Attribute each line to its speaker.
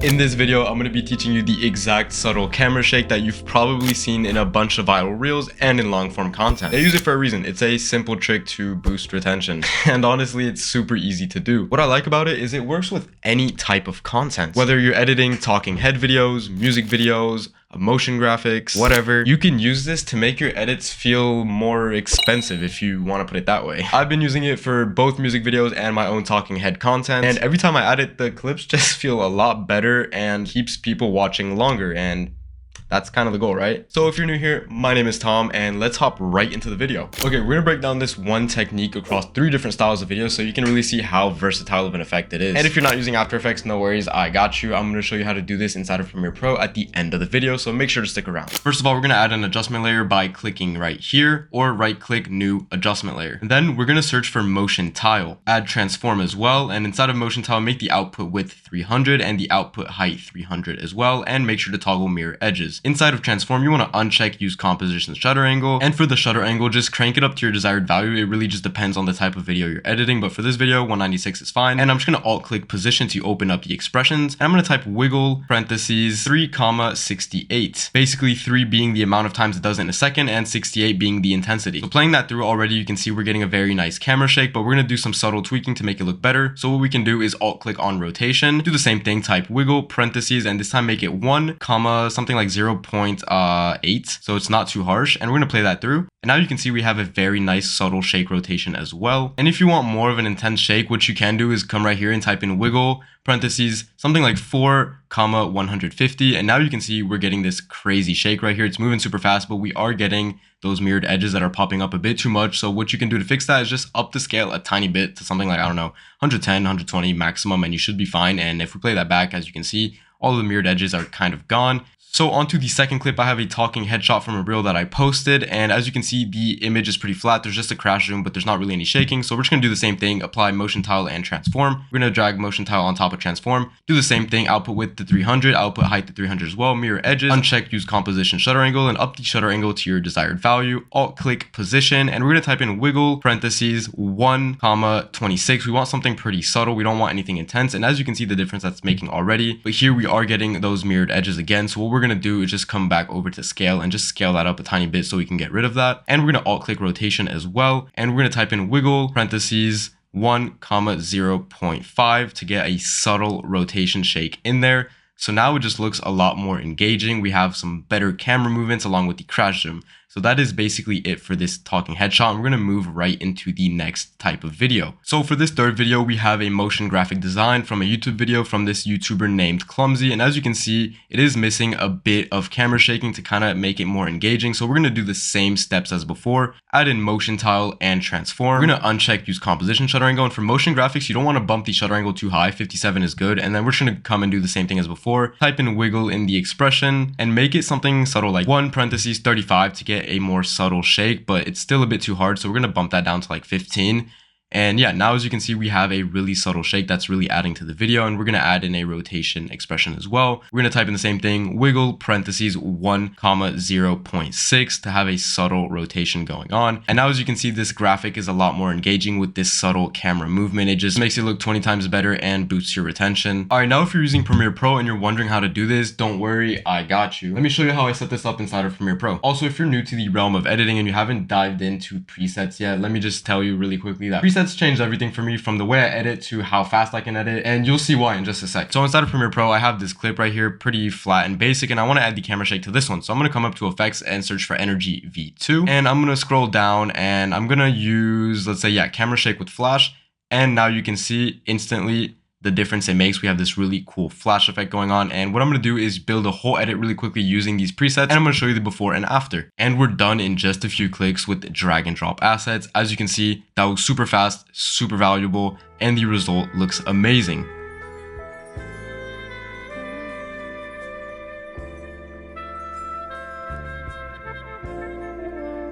Speaker 1: In this video, I'm going to be teaching you the exact subtle camera shake that you've probably seen in a bunch of viral reels and in long form content. They use it for a reason. It's a simple trick to boost retention. And honestly, it's super easy to do. What I like about it is it works with any type of content. Whether you're editing talking head videos, music videos, motion graphics, whatever, you can use this to make your edits feel more expensive if you want to put it that way. I've been using it for both music videos and my own talking head content, and every time I add it, the clips just feel a lot better and keeps people watching longer, and that's kind of the goal, right? So if you're new here, my name is Tom, and let's hop right into the video. Okay, we're gonna break down this one technique across 3 different styles of video so you can really see how versatile of an effect it is. And if you're not using After Effects, no worries, I got you. I'm gonna show you how to do this inside of Premiere Pro at the end of the video, so make sure to stick around. First of all, we're gonna add an adjustment layer by clicking right here, or right click New Adjustment Layer. And then we're gonna search for Motion Tile. Add Transform as well, and inside of Motion Tile, make the output width 300 and the output height 300 as well, and make sure to toggle mirror edges. Inside of Transform, you want to uncheck Use Composition Shutter Angle, and for the shutter angle, just crank it up to your desired value. It really just depends on the type of video you're editing, but for this video, 196 is fine. And I'm just going to alt-click Position to open up the expressions, and I'm going to type wiggle parentheses 3,68. Basically 3 being the amount of times it does it in a second, and 68 being the intensity. So playing that through already, you can see we're getting a very nice camera shake, but we're going to do some subtle tweaking to make it look better. So what we can do is alt-click on rotation, do the same thing, type wiggle parentheses, and this time make it 1, something like 0.8, so it's not too harsh, and we're going to play that through. And now you can see we have a very nice subtle shake rotation as well. And if you want more of an intense shake, what you can do is come right here and type in wiggle parentheses something like 4,150, and now you can see we're getting this crazy shake right here. It's moving super fast, but we are getting those mirrored edges that are popping up a bit too much. So what you can do to fix that is just up the scale a tiny bit to something like, I don't know, 110, 120 maximum, and you should be fine. And if we play that back, as you can see, all of the mirrored edges are kind of gone. So onto the second clip, I have a talking headshot from a reel that I posted, and as you can see, the image is pretty flat. There's just a crash zoom, but there's not really any shaking. So we're just gonna do the same thing, apply Motion Tile and Transform. We're gonna drag Motion Tile on top of Transform, do the same thing, output width to 300, output height to 300 as well, mirror edges, uncheck Use Composition Shutter Angle, and up the shutter angle to your desired value, alt-click Position, and we're gonna type in wiggle parentheses 1,26. We want something pretty subtle. We don't want anything intense, and as you can see the difference that's making already, but here we are getting those mirrored edges again. So what we're gonna do is just come back over to scale and just scale that up a tiny bit so we can get rid of that. And we're gonna alt-click rotation as well, and we're gonna type in wiggle parentheses 1,0.5 to get a subtle rotation shake in there. So now it just looks a lot more engaging. We have some better camera movements along with the crash zoom. So that is basically it for this talking headshot. And we're going to move right into the next type of video. So for this third video, we have a motion graphic design from a YouTube video from this YouTuber named Clumsy. And as you can see, it is missing a bit of camera shaking to kind of make it more engaging. So we're going to do the same steps as before, add in Motion Tile and Transform. We're going to uncheck Use Composition Shutter Angle. And for motion graphics, you don't want to bump the shutter angle too high. 57 is good. And then we're just going to come and do the same thing as before. Type in wiggle in the expression and make it something subtle like 1 parentheses 35 to get a more subtle shake, but it's still a bit too hard, so we're going to bump that down to like 15. And yeah, now as you can see, we have a really subtle shake that's really adding to the video, and we're going to add in a rotation expression as well. We're going to type in the same thing, wiggle parentheses 1,0.6 to have a subtle rotation going on. And now as you can see, this graphic is a lot more engaging with this subtle camera movement. It just makes it look 20 times better and boosts your retention. All right, now if you're using Premiere Pro and you're wondering how to do this, don't worry, I got you. Let me show you how I set this up inside of Premiere Pro. Also, if you're new to the realm of editing and you haven't dived into presets yet, let me just tell you really quickly that presets changed everything for me, from the way I edit to how fast I can edit, and you'll see why in just a sec. So inside of Premiere Pro, I have this clip right here, pretty flat and basic, and I want to add the camera shake to this one. So I'm going to come up to Effects and search for Energy V2, and I'm going to scroll down and I'm going to use, let's say, camera shake with flash, and now you can see instantly the difference it makes. We have this really cool flash effect going on, and what I'm going to do is build a whole edit really quickly using these presets, and I'm going to show you the before and after. And we're done in just a few clicks with drag and drop assets. As you can see, that was super fast, super valuable, and the result looks amazing.